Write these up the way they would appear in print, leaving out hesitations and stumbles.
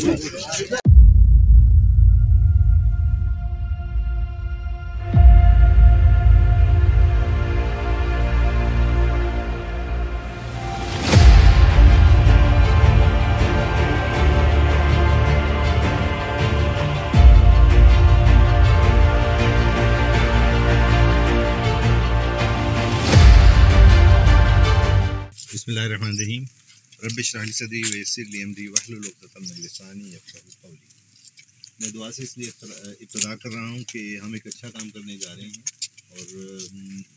बिस्मिल्लाहिर्रहमानिर्रहीम। रब्बि इश्रह ली सदरी व यस्सिर ली अमरी वहलुल उक़दतम मिन लिसानी यफ़क़हू क़ौली। मैं दुआ से इसलिए इब्तिदा कर रहा हूँ कि हम एक अच्छा काम करने जा रहे हैं और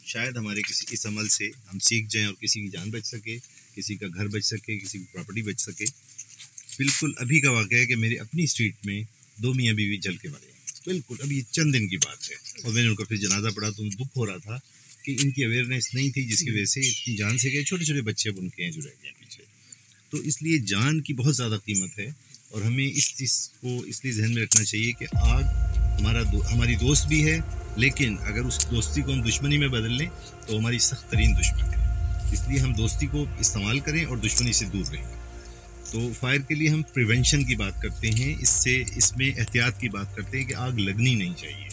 शायद हमारे किसी इस अमल से हम सीख जाएं और किसी की जान बच सके, किसी का घर बच सके, किसी की प्रॉपर्टी बच सके। बिल्कुल अभी का वाक़या है कि मेरी अपनी स्ट्रीट में 2 मियाँ बीवी जल के मरे हैं। बिल्कुल अभी चंद दिन की बात है और मैंने उनका फिर जनाजा पढ़ा तो दुख हो रहा था कि इनकी अवेयरनेस नहीं थी, जिसकी वजह से इतनी जान से गए। छोटे छोटे बच्चे अब उनके हैं जो रह गए पीछे। तो इसलिए जान की बहुत ज़्यादा कीमत है और हमें इस चीज़ को इसलिए जहन में रखना चाहिए कि आग हमारी दोस्त भी है, लेकिन अगर उस दोस्ती को हम दुश्मनी में बदल लें तो हमारी सख्त तरीन दुश्मन है। इसलिए हम दोस्ती को इस्तेमाल करें और दुश्मनी से दूर रहें। तो फायर के लिए हम प्रिवेंशन की बात करते हैं, इसमें एहतियात की बात करते हैं कि आग लगनी नहीं चाहिए।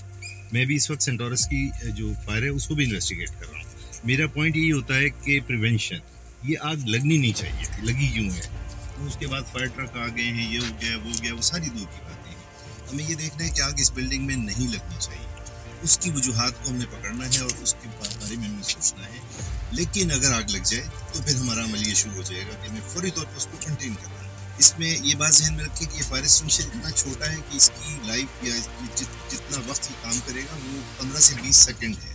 मैं भी इस वक्त सेंटोरस की जो फायर है उसको भी इन्वेस्टिगेट कर रहा हूँ। मेरा पॉइंट यही होता है कि प्रिवेंशन, ये आग लगनी नहीं चाहिए थी, लगी क्यों है। तो उसके बाद फायर ट्रक आ गए हैं, ये हो गया वो गया, वो सारी दूर की बातें हैं। हमें ये देखना है कि आग इस बिल्डिंग में नहीं लगनी चाहिए, उसकी वजूहात को हमने पकड़ना है और उसके बारे में हमें सोचना है। लेकिन अगर आग लग जाए तो फिर हमारा अमल ये शुरू हो जाएगा कि हमें फौरी तौर पर उसको कंटेन करना है। इसमें ये बात ज़हन में रखें कि ये फायर एक्सटिंग्विशर इतना छोटा है कि इसकी लाइफ या जितना वक्त ये काम करेगा वो 15 से 20 सेकंड है,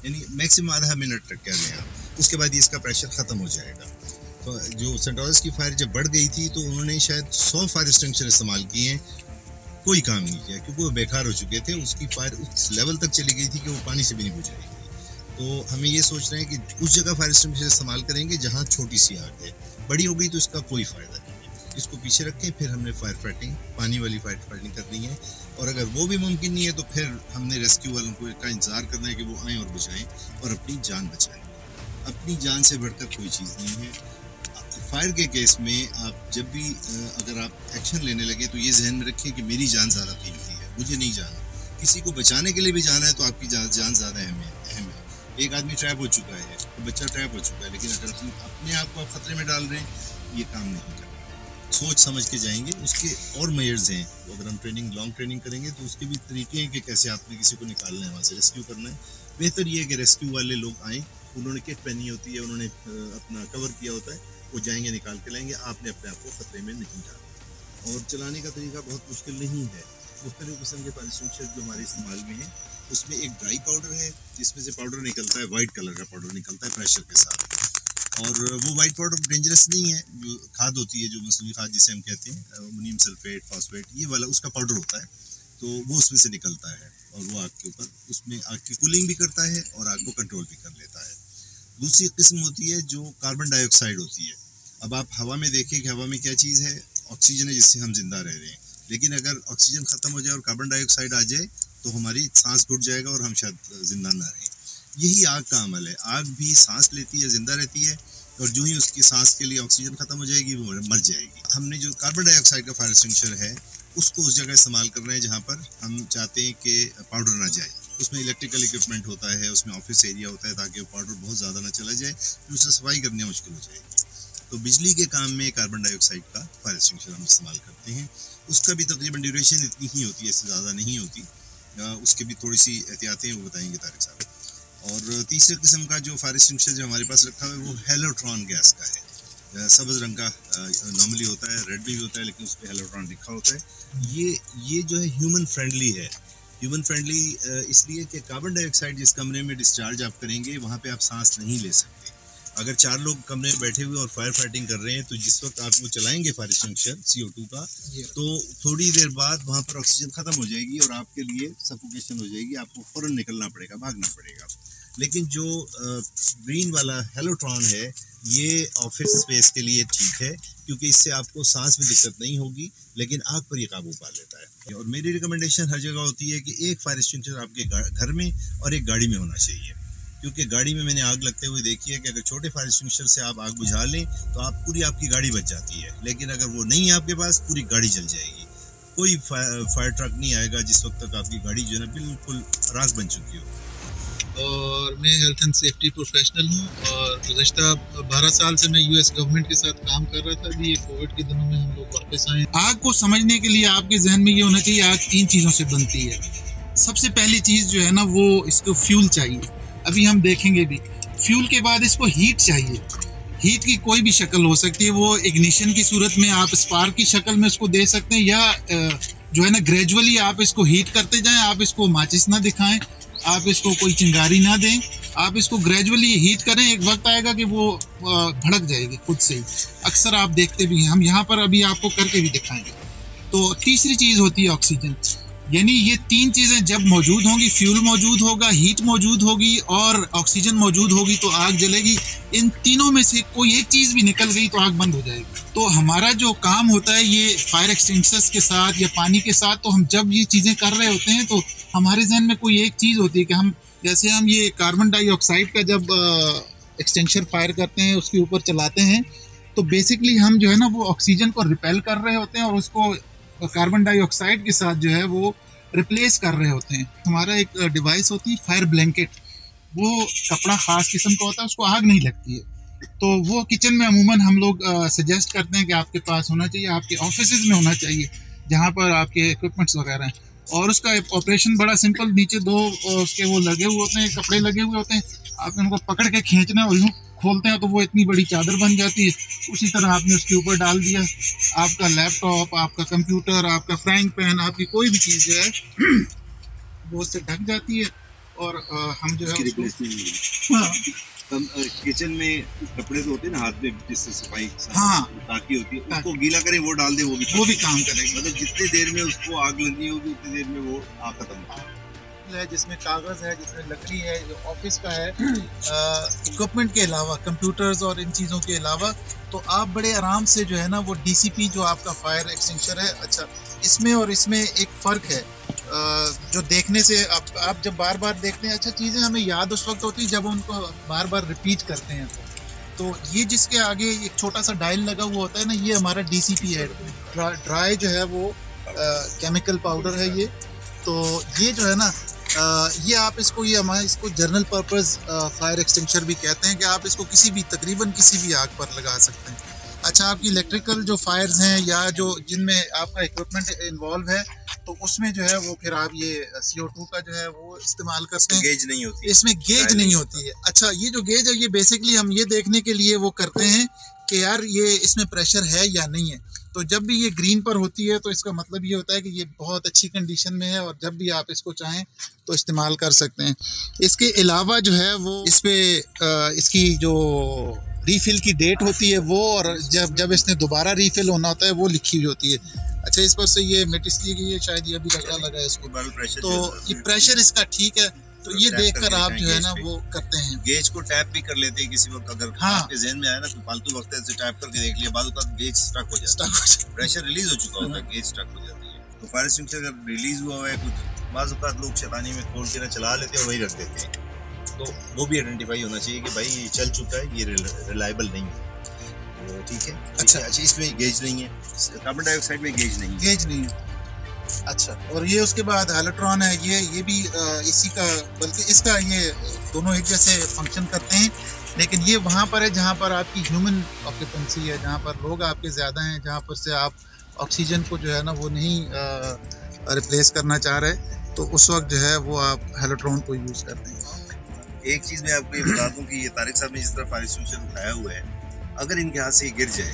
यानी मैक्सिमम आधा मिनट तक कह लें आप। उसके बाद इसका प्रेशर ख़त्म हो जाएगा। तो जो सेंटोरस की फायर जब बढ़ गई थी तो उन्होंने शायद 100 फायर एक्सटिंग्विशर इस्तेमाल किए हैं, कोई काम नहीं किया क्योंकि वो बेकार हो चुके थे। उसकी फायर उस लेवल तक चली गई थी कि वो पानी से भी नहीं बुझाएगी। तो हमें ये सोचना है कि उस जगह फायर एक्सटिंग्विशर इस्तेमाल करेंगे जहाँ छोटी सी आग है। बड़ी हो गई तो इसका कोई फ़ायदा नहीं है। इसको पीछे रखें, फिर हमने फायर फाइटिंग, पानी वाली फायर फाइटिंग करनी है। और अगर वो भी मुमकिन नहीं है तो फिर हमने रेस्क्यू वालों को का इंतज़ार करना है कि वो आएँ और बुझाएँ और अपनी जान बचाएँ। अपनी जान से बढ़कर कोई चीज़ नहीं है। फायर के केस में आप जब भी अगर आप एक्शन लेने लगे तो ये जहन में रखें कि मेरी जान ज़्यादा कीमती है, मुझे नहीं जाना। किसी को बचाने के लिए भी जाना है तो आपकी जान ज़्यादा अहम है। एक आदमी ट्रैप हो चुका है, तो बच्चा ट्रैप हो चुका है, लेकिन अगर अपने आप को आप खतरे में डाल रहे हैं, ये काम नहीं करना। सोच समझ के जाएंगे। उसके और मेजर्स हैं, तो अगर हम लॉन्ग ट्रेनिंग करेंगे तो उसके भी तरीके हैं कि कैसे आपने किसी को निकालना है, वहाँ से रेस्क्यू करना है। बेहतर ये है कि रेस्क्यू वाले लोग आएँ, उन्होंने किट पहनी होती है, उन्होंने अपना कवर किया होता है, वो जाएंगे निकाल के लाएंगे। आपने अपने आप को खतरे में नहीं डालना। और चलाने का तरीका बहुत मुश्किल नहीं है। मुख्तलिफ किस्म के फायर एक्सटिंग्विशर जो हमारे इस्तेमाल में हैं, उसमें एक ड्राई पाउडर है जिसमें से पाउडर निकलता है, वाइट कलर का पाउडर निकलता है प्रेशर के साथ। और वो वाइट पाउडर डेंजरस नहीं है। जो खाद होती है, जो मसूली खाद जिसे हम कहते हैं, अमोनियम सल्फेट, फॉस्फेट, ये वाला उसका पाउडर होता है, तो वो उसमें से निकलता है और वो आग के ऊपर उसमें आग की कूलिंग भी करता है और आग को कंट्रोल भी कर लेता है। दूसरी किस्म होती है जो कार्बन डाइऑक्साइड होती है। अब आप हवा में देखें कि हवा में क्या चीज़ है, ऑक्सीजन है जिससे हम जिंदा रह रहे हैं। लेकिन अगर ऑक्सीजन ख़त्म हो जाए और कार्बन डाइऑक्साइड आ जाए तो हमारी सांस घुट जाएगा और हम शायद जिंदा ना रहें। यही आग का अमल है। आग भी सांस लेती है, जिंदा रहती है, और जो ही उसकी सांस के लिए ऑक्सीजन ख़त्म हो जाएगी वो मर जाएगी। हमने जो कार्बन डाइऑक्साइड का फायर एक्सटिंग्विशर है उसको उस जगह इस्तेमाल करना है जहाँ पर हम चाहते हैं कि पाउडर ना जाए। उसमें इलेक्ट्रिकल इक्विपमेंट होता है, उसमें ऑफिस एरिया होता है, ताकि वो पाउडर बहुत ज़्यादा ना चला जाए, फिर उससे सफाई करनी मुश्किल हो जाएगी। तो बिजली के काम में कार्बन डाइऑक्साइड का फायर एक्सटिंग्विशर हम इस्तेमाल करते हैं। उसका भी तकरीबन ड्यूरेशन इतनी ही होती है, इससे ज़्यादा नहीं होती। उसकी भी थोड़ी सी एहतियातें वो बताएंगे तारिक साहब। और तीसरे किस्म का जो फायर एक्सटिंग्विशर जो हमारे पास रखा हुआ है वो हेलोट्रॉन गैस का है। सब्ज़ रंग का नॉर्मली होता है, रेड भी होता है, लेकिन उस पर हेलोट्रॉन लिखा होता है। ये जो है ह्यूमन फ्रेंडली है। ह्यूमन फ्रेंडली इसलिए कि कार्बन डाइऑक्साइड जिस कमरे में डिस्चार्ज आप करेंगे वहाँ पे आप सांस नहीं ले सकते। अगर 4 लोग कमरे में बैठे हुए और फायर फाइटिंग कर रहे हैं तो जिस वक्त आप वो चलाएंगे फायर एक्सटिंग्विशर CO2 का, तो थोड़ी देर बाद वहाँ पर ऑक्सीजन ख़त्म हो जाएगी और आपके लिए सफोकेशन हो जाएगी। आपको फ़ौरन निकलना पड़ेगा, भागना पड़ेगा। लेकिन जो ग्रीन वाला हेलोट्रॉन है ये ऑफिस स्पेस के लिए ठीक है, क्योंकि इससे आपको सांस में दिक्कत नहीं होगी, लेकिन आग पर ही काबू पा लेता है। और मेरी रिकमेंडेशन हर जगह होती है कि एक फायर एक्सटिंग्विशर आपके घर में और एक गाड़ी में होना चाहिए, क्योंकि गाड़ी में मैंने आग लगते हुए देखी है कि अगर छोटे फायर एक्सटिंग्विशर से आप आग बुझा लें तो आपकी गाड़ी बच जाती है, लेकिन अगर वो नहीं है आपके पास, पूरी गाड़ी जल जाएगी। कोई फायर ट्रक नहीं आएगा जिस वक्त तक आपकी गाड़ी जो है ना बिल्कुल राख बन चुकी हो। और मैं हेल्थ एंड सेफ्टी प्रोफेशनल हूँ और गुज़श्ता 12 साल से मैं यूएस गवर्नमेंट के साथ काम कर रहा था। अभी ये कोविड के दिनों में हम लोग वापस आए। आग को समझने के लिए आपके जहन में ये होना चाहिए, आग 3 चीज़ों से बनती है। सबसे पहली चीज़ जो है ना वो इसको फ्यूल चाहिए, अभी हम देखेंगे भी। फ्यूल के बाद इसको हीट चाहिए। हीट की कोई भी शक्ल हो सकती है, वो इग्निशन की सूरत में आप स्पार्क की शक्ल में इसको दे सकते हैं, या जो है ना ग्रेजुअली आप इसको हीट करते जाएं। आप इसको माचिस ना दिखाएं, आप इसको कोई चिंगारी ना दें, आप इसको ग्रेजुअली हीट करें। एक वक्त आएगा कि वो भड़क जाएगी खुद से ही। अक्सर आप देखते भी हैं, हम यहाँ पर अभी आपको करके भी दिखाएंगे। तो तीसरी चीज़ होती है ऑक्सीजन, यानी ये 3 चीज़ें जब मौजूद होंगी, फ्यूल मौजूद होगा, हीट मौजूद होगी और ऑक्सीजन मौजूद होगी, तो आग जलेगी। इन तीनों में से कोई एक चीज़ भी निकल गई तो आग बंद हो जाएगी। तो हमारा जो काम होता है ये फायर एक्सटिंग्विशर्स के साथ या पानी के साथ, तो हम जब ये चीज़ें कर रहे होते हैं तो हमारे जहन में कोई एक चीज़ होती है कि हम जैसे हम ये कार्बन डाइऑक्साइड का जब एक्सटेंशन फायर करते हैं, उसके ऊपर चलाते हैं, तो बेसिकली हम जो है ना वो ऑक्सीजन को रिपेल कर रहे होते हैं और उसको कार्बन डाइऑक्साइड के साथ जो है वो रिप्लेस कर रहे होते हैं। हमारा एक डिवाइस होती है फायर ब्लैंकेट, वो कपड़ा ख़ास किस्म का होता है, उसको आग नहीं लगती है। तो वो किचन में अमूमन हम लोग सजेस्ट करते हैं कि आपके पास होना चाहिए, आपके ऑफिसेज में होना चाहिए जहाँ पर आपके इक्विपमेंट्स वगैरह हैं। और उसका ऑपरेशन बड़ा सिंपल, नीचे 2 उसके वो लगे हुए होते हैं, कपड़े लगे हुए होते हैं, आप उनको पकड़ के खींचना और यूँ खोलते हैं तो वो इतनी बड़ी चादर बन जाती है। उसी तरह आपने उसके ऊपर डाल दिया, आपका लैपटॉप, आपका कंप्यूटर, आपका फ्राइंग पैन, आपकी कोई भी चीज़ जो है वो उससे ढक जाती है। और हम जो है उसको किचन में कपड़े तो होते हैं ना हाथ में जिससे सफाई ताकि होती है, उसको गीला करें वो डाल दे, वो भी काम करेगा। मतलब जितनी देर में उसको आग लगनी होगी उतनी देर में वो आग खत्म है। जिसमें कागज़ है, जिसमें लकड़ी है, जो ऑफिस का है, इक्विपमेंट के अलावा, कंप्यूटर्स और इन चीज़ों के अलावा, तो आप बड़े आराम से जो है ना वो DCP जो आपका फायर एक्सटिंग्विशर है, अच्छा इसमें और इसमें एक फ़र्क है जो देखने से आप जब बार बार देखते हैं, अच्छा चीज़ें हमें याद उस वक्त होती है जब उनको बार बार रिपीट करते हैं। तो ये जिसके आगे एक छोटा सा डायल लगा हुआ होता है ना, ये हमारा DCP है, ड्राई जो है वो केमिकल पाउडर है ये। तो ये जो है ना ये आप इसको, ये हमारे इसको जनरल पर्पस फायर एक्सटिंग्विशर भी कहते हैं कि आप इसको तकरीबन किसी भी आग पर लगा सकते हैं। अच्छा, आपकी इलेक्ट्रिकल जो फायर्स हैं या जो जिनमें आपका इक्विपमेंट इन्वॉल्व है, तो उसमें जो है वो फिर आप ये CO2 का जो है वो इस्तेमाल करते हैं। गेज नहीं होती, इसमें गेज नहीं होती है। अच्छा, ये जो गेज है ये बेसिकली हम ये देखने के लिए वो करते हैं कि यार ये इसमें प्रेशर है या नहीं है। तो जब भी ये ग्रीन पर होती है तो इसका मतलब ये होता है कि ये बहुत अच्छी कंडीशन में है और जब भी आप इसको चाहें तो इस्तेमाल कर सकते हैं। इसके अलावा जो है वो इस पर इसकी जो रीफ़िल की डेट होती है वो, और जब इसने दोबारा रीफ़िल होना होता है वो लिखी हुई होती है। अच्छा, इस पर से ये मेट इसलिए कि ये शायद ये अभी लगा है इसको, तो ये प्रेशर इसका ठीक है, तो ये देखकर आप जो है ना वो करते हैं। गेज को टैप भी कर लेते हैं किसी वक्त, अगर आपके ज़हन में आया ना तो फालतू वक्त ऐसे टैप करके देख लिया, बाद में गेज स्टक हो जाता है, प्रेशर रिलीज हो चुका होता है, गेज स्टक हो जाती है। तो फायर एक्सटिंग्विशर अगर रिलीज हुआ है कुछ, बाज़ औक़ात लोग शैतानी में खोल के ना चला लेते हैं और वही रख देते हैं, तो वो भी आइडेंटिफाई होना चाहिए कि भाई ये चल चुका है, ये रिलायबल नहीं है, तो ठीक है। अच्छा, इसमें गेज नहीं है, कार्बन डाइऑक्साइड में गेज नहीं है। अच्छा, और ये उसके बाद हैलोट्रॉन है, ये भी इसी का, बल्कि इसका ये दोनों एक जैसे फंक्शन करते हैं, लेकिन ये वहाँ पर है जहाँ पर आपकी ह्यूमन ऑक्यूपेंसी है, जहाँ पर लोग आपके ज़्यादा हैं, जहाँ पर से आप ऑक्सीजन को जो है ना वो नहीं रिप्लेस करना चाह रहे, तो उस वक्त जो है वो आप हैलोट्रॉन को यूज़ करते हैं। एक चीज़ मैं आपको ये बता दूँ कि ये तारिक साहब ने जिस तरह फायर एक्सटिंग्विशर उठाया हुआ है, अगर इनके हाथ से गिर जाए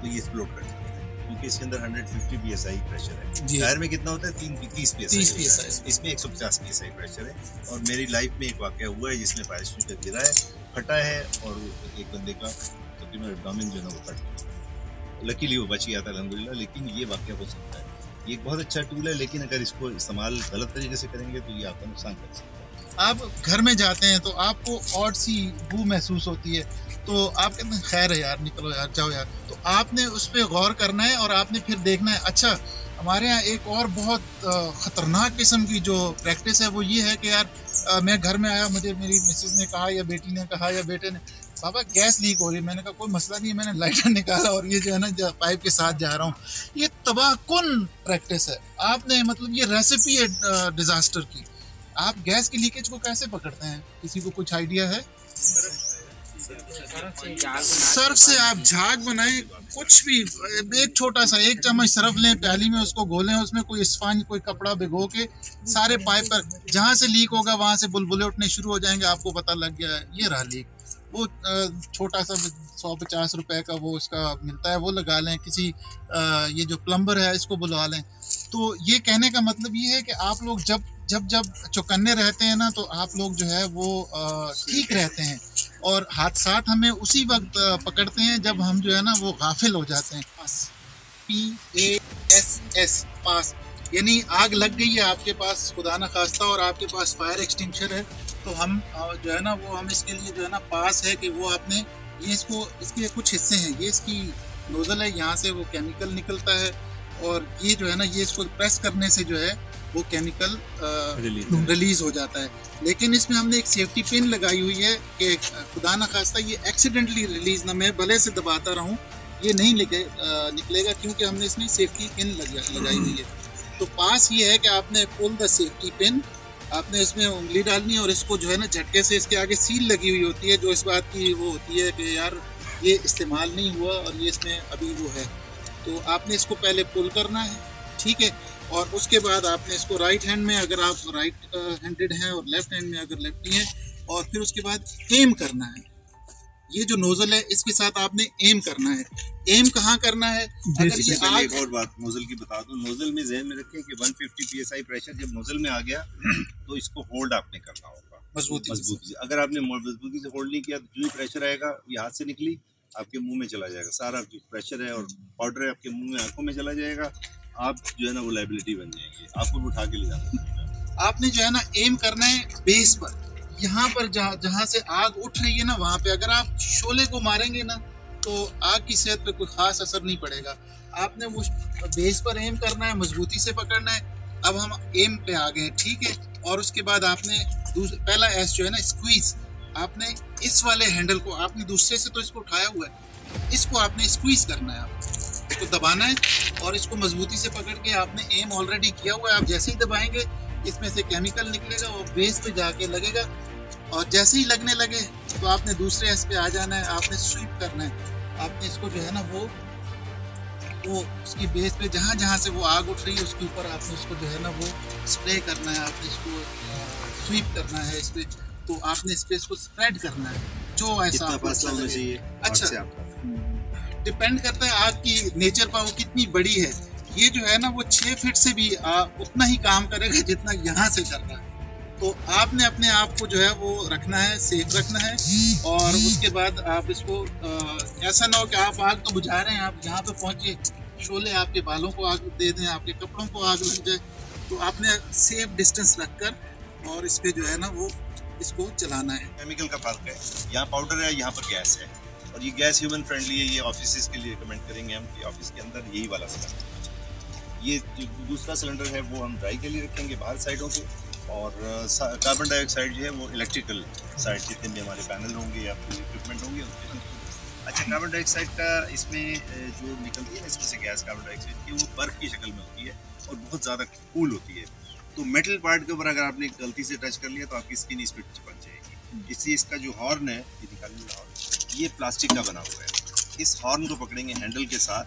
तो ये एक्सप्लोड कर जाए, क्योंकि इसके अंदर 150 PSI प्रेशर है। टायर में कितना होता है? 30 PSI, इसमें 150 PSI प्रेशर है। और मेरी लाइफ में एक वाक़या हुआ है जिसमें फायर एक्सटिंग्विशर गिरा है, फटा है और एक बंदे का तकरीबन एब्डोमेन जो है ना वो फट गया। लकीली वो बच गया था अल्हम्दुलिल्लाह, लेकिन ये वाक़या हो सकता है। ये एक बहुत अच्छा टूल है, लेकिन अगर इसको इस्तेमाल गलत तरीके से करेंगे तो ये आपका नुकसान कर सकता है। आप घर में जाते हैं तो आपको ऑड सी बू महसूस होती है, तो आप कहते हैं खैर है यार, निकलो यार, जाओ यार, तो आपने उस पर गौर करना है और आपने फिर देखना है। अच्छा, हमारे यहाँ एक और बहुत ख़तरनाक किस्म की जो प्रैक्टिस है वो ये है कि यार मैं घर में आया, मुझे मेरी मिसेस ने कहा या बेटी ने कहा या बेटे ने, बाबा गैस लीक हो रही है। मैंने कहा कोई मसला नहीं है, मैंने लाइटर निकाला और ये जो है ना पाइप के साथ जा रहा हूँ। ये तबाहकुन प्रैक्टिस है। आपने मतलब ये रेसिपी है डिजास्टर की। आप गैस की लीकेज को कैसे पकड़ते हैं? किसी को कुछ आइडिया है? सर्फ से आप झाग बनाएं, कुछ भी, एक छोटा सा 1 चम्मच सर्फ लें, प्याली में उसको घोलें, उसमें कोई स्पंज कोई कपड़ा भिगो के सारे पाइप पर जहाँ से लीक होगा वहाँ से बुलबुले उठने शुरू हो जाएंगे। आपको पता लग गया है ये रहा लीक। वो छोटा सा 150 रुपए का वो उसका मिलता है, वो लगा लें। किसी ये जो प्लम्बर है इसको बुलवा लें। तो ये कहने का मतलब ये है कि आप लोग जब चौकन्ने रहते हैं ना, तो आप लोग जो है वो ठीक रहते हैं, और हादसात हमें उसी वक्त पकड़ते हैं जब हम जो है ना वो गाफिल हो जाते हैं। PASS पास, यानी आग लग गई है आपके पास खुदा ना खास्ता और आपके पास फायर एक्सटिंग्विशर है, तो हम जो है ना वो हम इसके लिए जो है ना पास है कि वो आपने ये इसके कुछ हिस्से हैं, ये इसकी नोजल है, यहाँ से वो केमिकल निकलता है और ये जो है ना ये इसको प्रेस करने से जो है वो केमिकल रिलीज हो जाता है। लेकिन इसमें हमने एक सेफ्टी पिन लगाई हुई है कि खुदा ना खास्ता ये एक्सीडेंटली रिलीज ना, मैं भले से दबाता रहूं ये नहीं निकलेगा, क्योंकि हमने इसमें सेफ्टी पिन लगाई हुई है। तो पास ये है कि आपने पुल द सेफ्टी पिन, आपने इसमें उंगली डालनी है और इसको जो है ना झटके से, इसके आगे सील लगी हुई होती है जो इस बात की वो होती है कि यार ये इस्तेमाल नहीं हुआ और ये इसमें अभी वो है, तो आपने इसको पहले पुल करना है, ठीक है। और उसके बाद आपने इसको राइट हैंड में, अगर आप राइट हैंडेड हैं, और लेफ्ट हैंड में अगर लेफ्टी हैं, और फिर उसके बाद एम करना है। ये जो नोजल है इसके साथ आपने एम करना है। एम कहाँ करना है? अगर ये आग... एक और बात नोजल की बता दूं, नोजल में ज़हन में रखें कि 150 psi प्रेशर जब नोजल में आ गया तो इसको होल्ड आपने करना होगा मजबूती से। अगर आपने मजबूती से होल्ड नहीं किया तो जो ही प्रेशर आएगा, ये हाथ से निकली आपके मुंह में चला जाएगा, सारा जो प्रेशर है और पाउडर है आपके मुंह में, आंखों में चला जाएगा, आप जो है ना वो लायबिलिटी बन जाएंगी, आपको उठा के ले जाना पड़ेगा। आपने जो है ना एम करना है बेस पर, यहाँ पर जहाँ से आग उठ रही है ना वहाँ पे। अगर आप शोले को मारेंगे ना तो आग की सेहत पे कोई खास असर नहीं पड़ेगा। आपने वो बेस पर एम करना है, मजबूती से पकड़ना है। अब हम एम पे आ गए, ठीक है। और उसके बाद आपने पहला एस जो है ना स्क्वीज, आपने इस वाले हैंडल को, आपने दूसरे से तो इसको उठाया हुआ है, इसको आपने स्क्वीज करना है, आप इसको दबाना है और इसको मजबूती से पकड़ के, आपने एम ऑलरेडी किया हुआ है, आप जैसे ही दबाएंगे इसमें से केमिकल निकलेगा, वो बेस पे जाके लगेगा, और जैसे ही लगने लगे तो आपने दूसरे एस पे आ जाना है, आपने स्वीप करना है। आपने इसको जो है ना वो उसकी बेस पे जहाँ से वो आग उठ रही है उसके ऊपर आपने उसको जो है ना वो स्प्रे करना है, आपने इसको स्वीप करना है इस पे, तो आपने इस पे इसको स्प्रेड करना है जो ऐसा आपको चाहिए। अच्छा, डिपेंड करता है आग की नेचर पर वो कितनी बड़ी है। ये जो है ना वो 6 फीट से भी उतना ही काम करेगा जितना यहाँ से कर रहा है। तो आपने अपने आप को जो है वो रखना है, सेफ रखना है, और उसके बाद आप इसको ऐसा ना हो कि आप आग तो बुझा रहे हैं, आप यहाँ पे पहुँचे, शोले आपके बालों को आग दे दें, आपके कपड़ों को आग लग जाए, तो आपने सेफ डिस्टेंस रखकर और इस पे जो है ना वो इसको चलाना है। केमिकल का फर्क है, यहाँ पाउडर है, यहाँ पर गैस है, और ये गैस ह्यूमन फ्रेंडली है। ये ऑफिस के लिए रिकमेंड करेंगे हम कि ऑफिस के अंदर यही वाला सिलेंडर। ये जो दूसरा सिलेंडर है वो हम ड्राई के लिए रखेंगे बाहर साइडों पे, और कार्बन डाइऑक्साइड जो है वो इलेक्ट्रिकल साइड, जितने भी हमारे पैनल होंगे या फिर इक्विपमेंट होंगे उनके। अच्छा, कार्बन डाइऑक्साइड का इसमें जो निकलती है इसमें से गैस कार्बन डाइऑक्साइड की, वो बर्फ़ की शक्ल में होती है और बहुत ज़्यादा कूल होती है। तो मेटल पार्ट के ऊपर अगर आपने गलती से टच कर लिया तो आपकी स्किन इस पर चिपक जाएगी। इससे इसका जो हॉर्न है, ये निकालिए हॉर्न, ये प्लास्टिक का बना हुआ है। इस हॉर्न को पकड़ेंगे हैंडल के साथ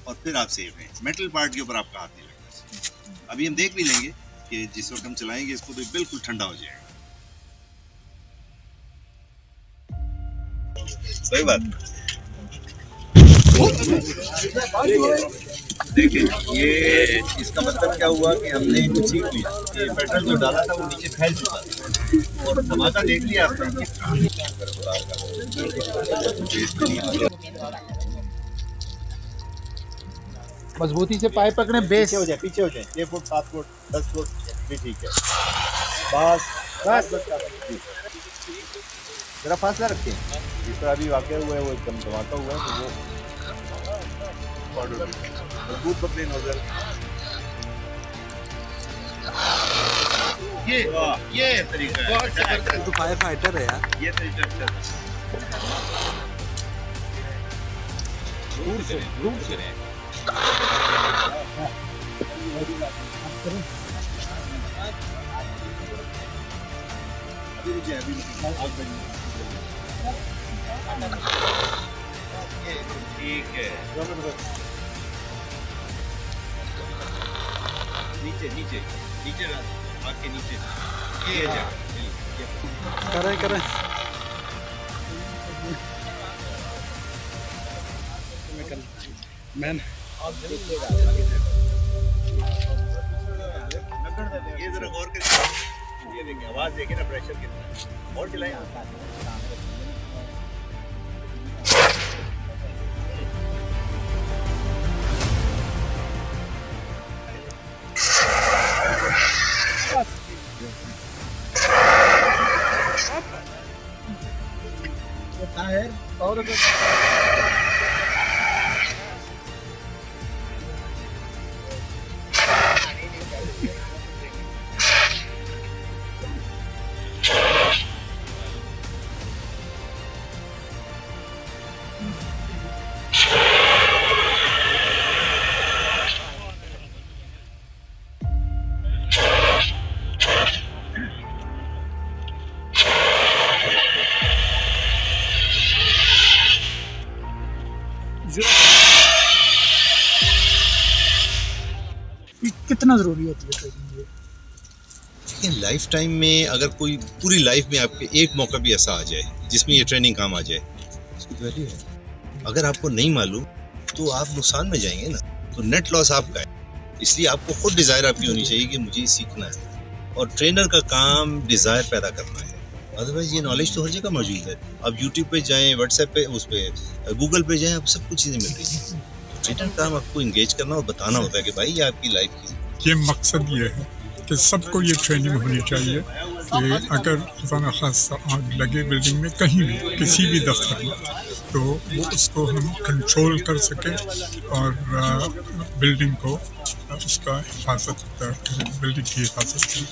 और फिर आप सेफ हैं। मेटल पार्ट के ऊपर आपका हाथ नहीं लगेगा। अभी हम देख भी लेंगे कि जिस वक्त हम चलाएंगे इसको तो बिल्कुल ठंडा हो जाएगा। सही बात। देखिए, ये इसका मतलब क्या हुआ कि हमने इनको सीख लिया कि पेट्रोल जो डाला था वो नीचे फैल चुका था, और धमाका देख लिया आपने। मजबूती से पाइप पकड़े, बेस हो जाए, पीछे हो जाए, 6 फुट 7 फुट 10 फुट भी ठीक है। बस जरा फासला रखें। जिस तरह अभी वाक़या हुआ है वो एकदम धमाका हुआ है, तो वो मजबूत पकड़े नोजल। ये तरीका है, तो फायर फाइटर है यार, ये तरीका अच्छा था। ठीक है, नीचे नीचे नीचे आके नीचे ये जा करे मैन ये जरा गौर करिए, ये देखिए आवाज देखिए ना, प्रेशर कितना और चलाएं। और कितना ज़रूरी होती है ट्रेनिंग? लेकिन लाइफ टाइम में अगर कोई पूरी लाइफ में आपके एक मौका भी ऐसा आ जाए जिसमें ये ट्रेनिंग काम आ जाए, उसकी वैल्यू है। अगर आपको नहीं मालूम तो आप नुकसान में जाएंगे ना, तो नेट लॉस आपका है। इसलिए आपको खुद डिज़ायर आपकी होनी चाहिए कि मुझे सीखना है, और ट्रेनर का काम डिज़ायर पैदा करना है। अदरवाइज ये नॉलेज तो हर जगह मौजूद है। आप यूट्यूब पे जाएं, व्हाट्सएप पे, उस पर गूगल पे जाएं, आप सब कुछ चीज़ें मिल रही हैं। ट्रेनर का काम आपको इंगेज करना और बताना होता है कि भाई ये आपकी लाइफ की, ये मकसद ये है कि सबको ये ट्रेनिंग होनी चाहिए कि अगर खुदा न खास्ता आग लगे बिल्डिंग में कहीं भी, किसी भी दफ्तर में, तो वो उसको हम कंट्रोल कर सकें और बिल्डिंग को उसका हिफाजत करें, बिल्डिंग की हिफाजत करें।